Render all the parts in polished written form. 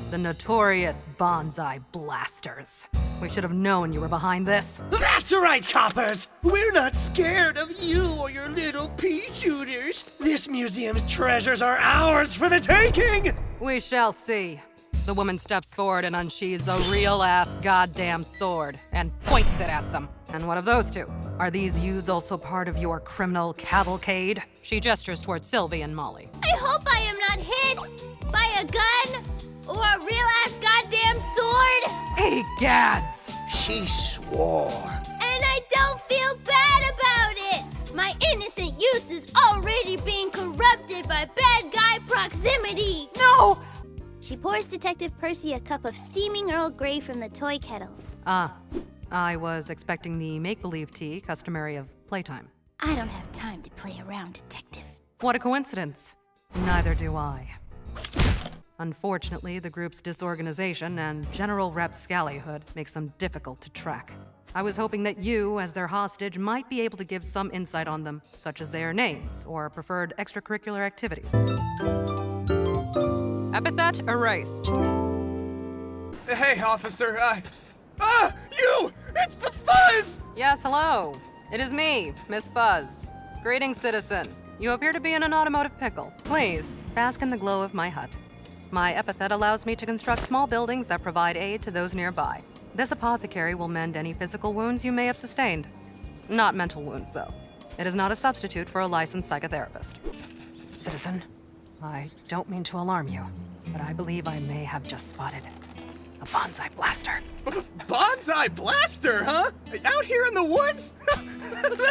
The notorious bonsai blasters. We should have known you were behind this. That's right, coppers! We're not scared of you or your little pea shooters. This museum's treasures are ours for the taking! We shall see. The woman steps forward and unsheathes a real-ass goddamn sword and points it at them. And what of those two? Are these youths also part of your criminal cavalcade? She gestures towards Sylvie and Molly. I hope I am not hit by a gun or a real-ass goddamn sword. Egads! She swore. And I don't feel bad about it. My innocent youth is already being corrupted by bad guy proximity. No! She pours Detective Percy a cup of steaming Earl Grey from the toy kettle. I was expecting the make-believe tea customary of playtime. I don't have time to play around, Detective. What a coincidence. Neither do I. Unfortunately, the group's disorganization and general rapscallyhood makes them difficult to track. I was hoping that you, as their hostage, might be able to give some insight on them, such as their names or preferred extracurricular activities. Epithet Erased. Hey, officer, you! It's the Fuzz! Yes, hello. It is me, Miss Fuzz. Greetings, citizen. You appear to be in an automotive pickle. Please, bask in the glow of my hut. My epithet allows me to construct small buildings that provide aid to those nearby. This apothecary will mend any physical wounds you may have sustained. Not mental wounds, though. It is not a substitute for a licensed psychotherapist. Citizen, I don't mean to alarm you, but I believe I may have just spotted a bonsai blaster. Bonsai blaster, huh? Out here in the woods?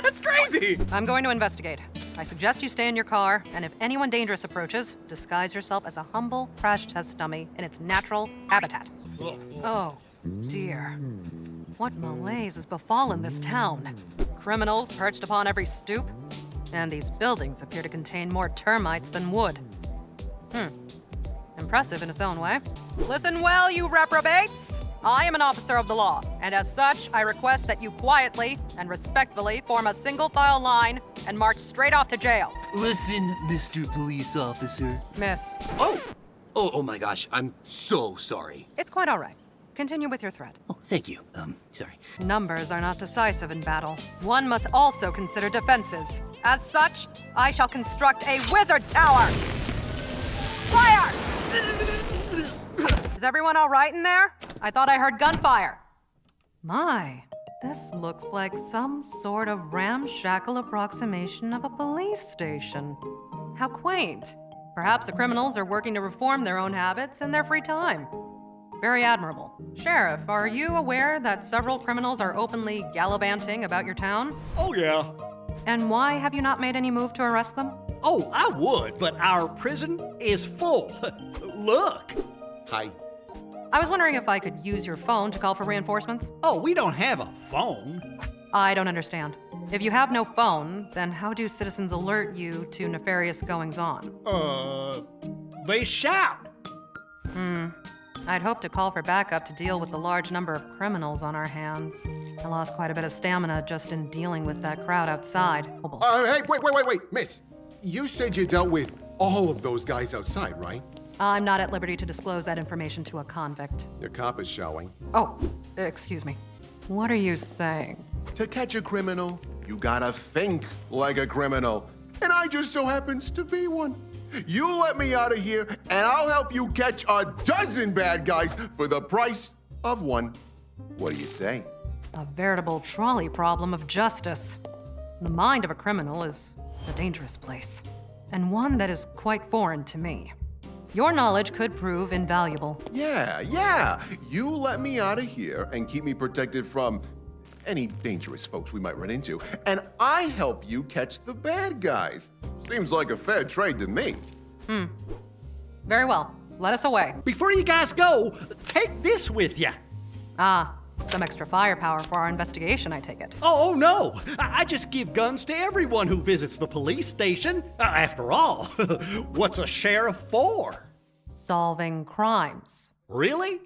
That's crazy! I'm going to investigate. I suggest you stay in your car, and if anyone dangerous approaches, disguise yourself as a humble crash test dummy in its natural habitat. Oh, dear. What malaise has befallen this town? Criminals perched upon every stoop? And these buildings appear to contain more termites than wood. Impressive in its own way. Listen well, you reprobates! I am an officer of the law, and as such, I request that you quietly and respectfully form a single-file line and march straight off to jail. Listen, Mr. Police Officer. Miss. Oh my gosh, I'm so sorry. It's quite all right. Continue with your threat. Oh, thank you. Sorry. Numbers are not decisive in battle. One must also consider defenses. As such, I shall construct a wizard tower! Fire! Is everyone all right in there? I thought I heard gunfire. My, this looks like some sort of ramshackle approximation of a police station. How quaint. Perhaps the criminals are working to reform their own habits in their free time. Very admirable. Sheriff, are you aware that several criminals are openly gallivanting about your town? Oh, yeah. And why have you not made any move to arrest them? Oh, I would, but our prison is full. Look. Hi. I was wondering if I could use your phone to call for reinforcements. Oh, we don't have a phone. I don't understand. If you have no phone, then how do citizens alert you to nefarious goings-on? They shout. I'd hoped to call for backup to deal with the large number of criminals on our hands. I lost quite a bit of stamina just in dealing with that crowd outside. Hey, wait, miss. You said you dealt with all of those guys outside, right? I'm not at liberty to disclose that information to a convict. Your cop is showing. Oh, excuse me. What are you saying? To catch a criminal, you gotta think like a criminal. And I just so happens to be one. You let me out of here, and I'll help you catch a dozen bad guys for the price of one. What do you say? A veritable trolley problem of justice. The mind of a criminal is a dangerous place, and one that is quite foreign to me. Your knowledge could prove invaluable. Yeah. You let me out of here and keep me protected from any dangerous folks we might run into, and I help you catch the bad guys. Seems like a fair trade to me. Very well. Let us away. Before you guys go, take this with you. Some extra firepower for our investigation, I take it. Oh, no. I just give guns to everyone who visits the police station. After all, what's a sheriff for? Solving crimes. Really?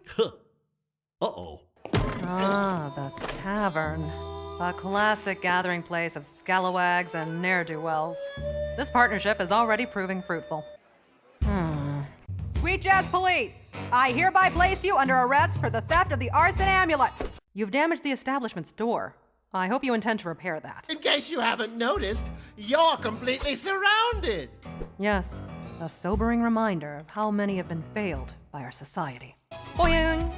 Uh-oh. The tavern. A classic gathering place of scalawags and ne'er-do-wells. This partnership is already proving fruitful. Sweet Sweet Jazz Police! I hereby place you under arrest for the theft of the arson amulet! You've damaged the establishment's door. I hope you intend to repair that. In case you haven't noticed, you're completely surrounded. Yes, a sobering reminder of how many have been failed by our society. Boing!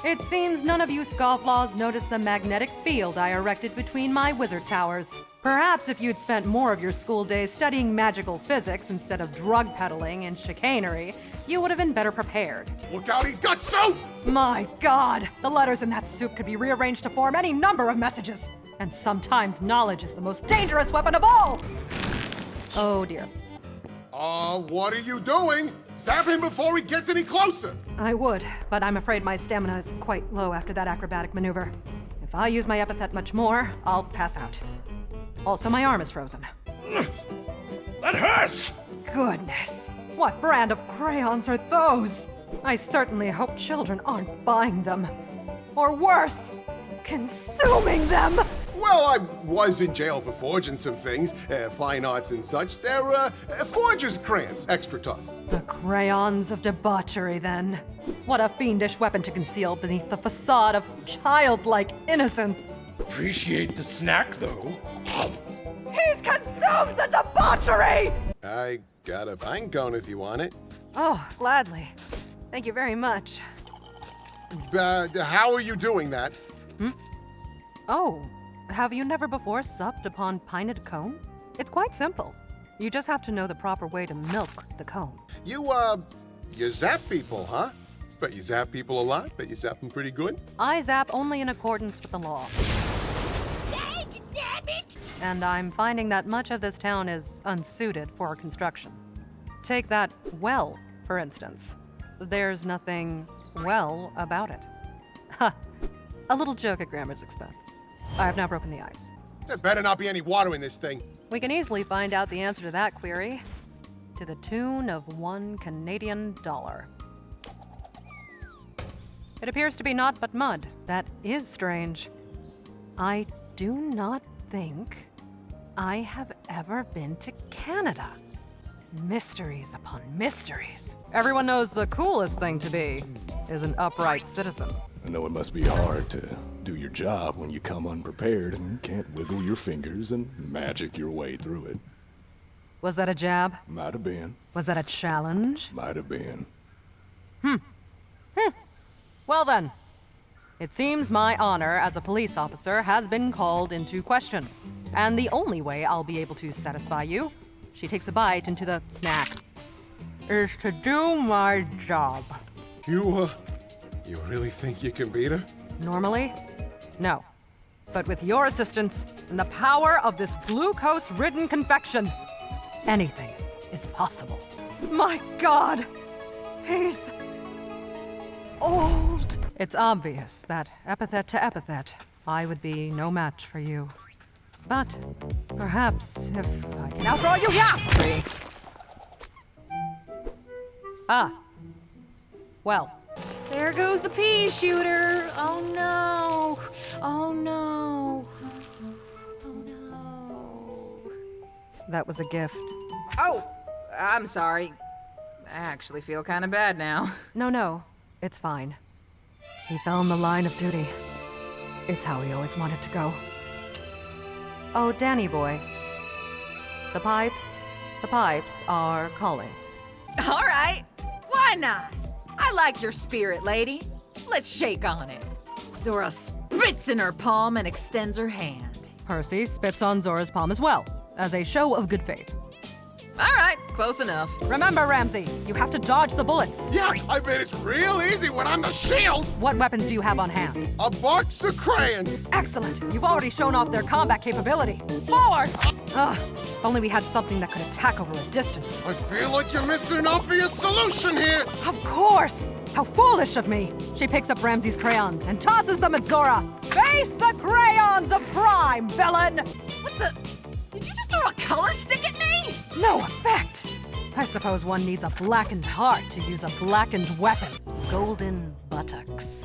It seems none of you scofflaws noticed the magnetic field I erected between my wizard towers. Perhaps if you'd spent more of your school days studying magical physics instead of drug peddling and chicanery, you would have been better prepared. Look out, he's got soap! My God! The letters in that soup could be rearranged to form any number of messages. And sometimes knowledge is the most dangerous weapon of all! Oh dear. What are you doing? Zap him before he gets any closer! I would, but I'm afraid my stamina is quite low after that acrobatic maneuver. If I use my epithet much more, I'll pass out. Also, my arm is frozen. That hurts! Goodness, what brand of crayons are those? I certainly hope children aren't buying them. Or worse, consuming them! Well, I was in jail for forging some things, fine arts and such. They're, forger's crayons, extra tough. The crayons of debauchery, then. What a fiendish weapon to conceal beneath the facade of childlike innocence. Appreciate the snack, though. He's consumed the debauchery! I got a pine cone if you want it. Oh, gladly. Thank you very much. How are you doing that? Oh, have you never before supped upon pinted cone? It's quite simple. You just have to know the proper way to milk the cone. You zap people, huh? Bet you zap people a lot. Bet you zap them pretty good. I zap only in accordance with the law. Damn it! And I'm finding that much of this town is unsuited for construction. Take that well, for instance. There's nothing well about it. Ha! A little joke at Grammar's expense. I have now broken the ice. There better not be any water in this thing. We can easily find out the answer to that query to the tune of $1 Canadian. It appears to be naught but mud. That is strange. I do not think I have ever been to Canada. Mysteries upon mysteries. Everyone knows the coolest thing to be is an upright citizen. I know it must be hard to do your job when you come unprepared and can't wiggle your fingers and magic your way through it. Was that a jab? Might have been. Was that a challenge? Might have been. Well then, it seems my honor as a police officer has been called into question. And the only way I'll be able to satisfy you, she takes a bite into the snack, is to do my job. You really think you can beat her? Normally, no. But with your assistance and the power of this glucose-ridden confection, anything is possible. My God! He's old. It's obvious that epithet to epithet, I would be no match for you. But perhaps if I can outdraw you, yeah! Ah. Well. There goes the pea shooter. Oh no. Oh no. Oh no. That was a gift. Oh, I'm sorry. I actually feel kind of bad now. No, it's fine. He fell in the line of duty. It's how he always wanted to go. Oh, Danny boy. The pipes are calling. All right. Why not? I like your spirit, lady. Let's shake on it. Zora spits in her palm and extends her hand. Percy spits on Zora's palm as well, as a show of good faith. All right, close enough. Remember, Ramsey, you have to dodge the bullets. Yeah, I bet it's real easy when I'm the shield. What weapons do you have on hand? A box of crayons. Excellent. You've already shown off their combat capability. Forward! Ugh, if only we had something that could attack over a distance. I feel like you're missing an obvious solution here. Of course! How foolish of me! She picks up Ramsey's crayons and tosses them at Zora. Face the crayons of crime, villain! What the? Did you just throw a color stick at me? No effect! I suppose one needs a blackened heart to use a blackened weapon. Golden buttocks.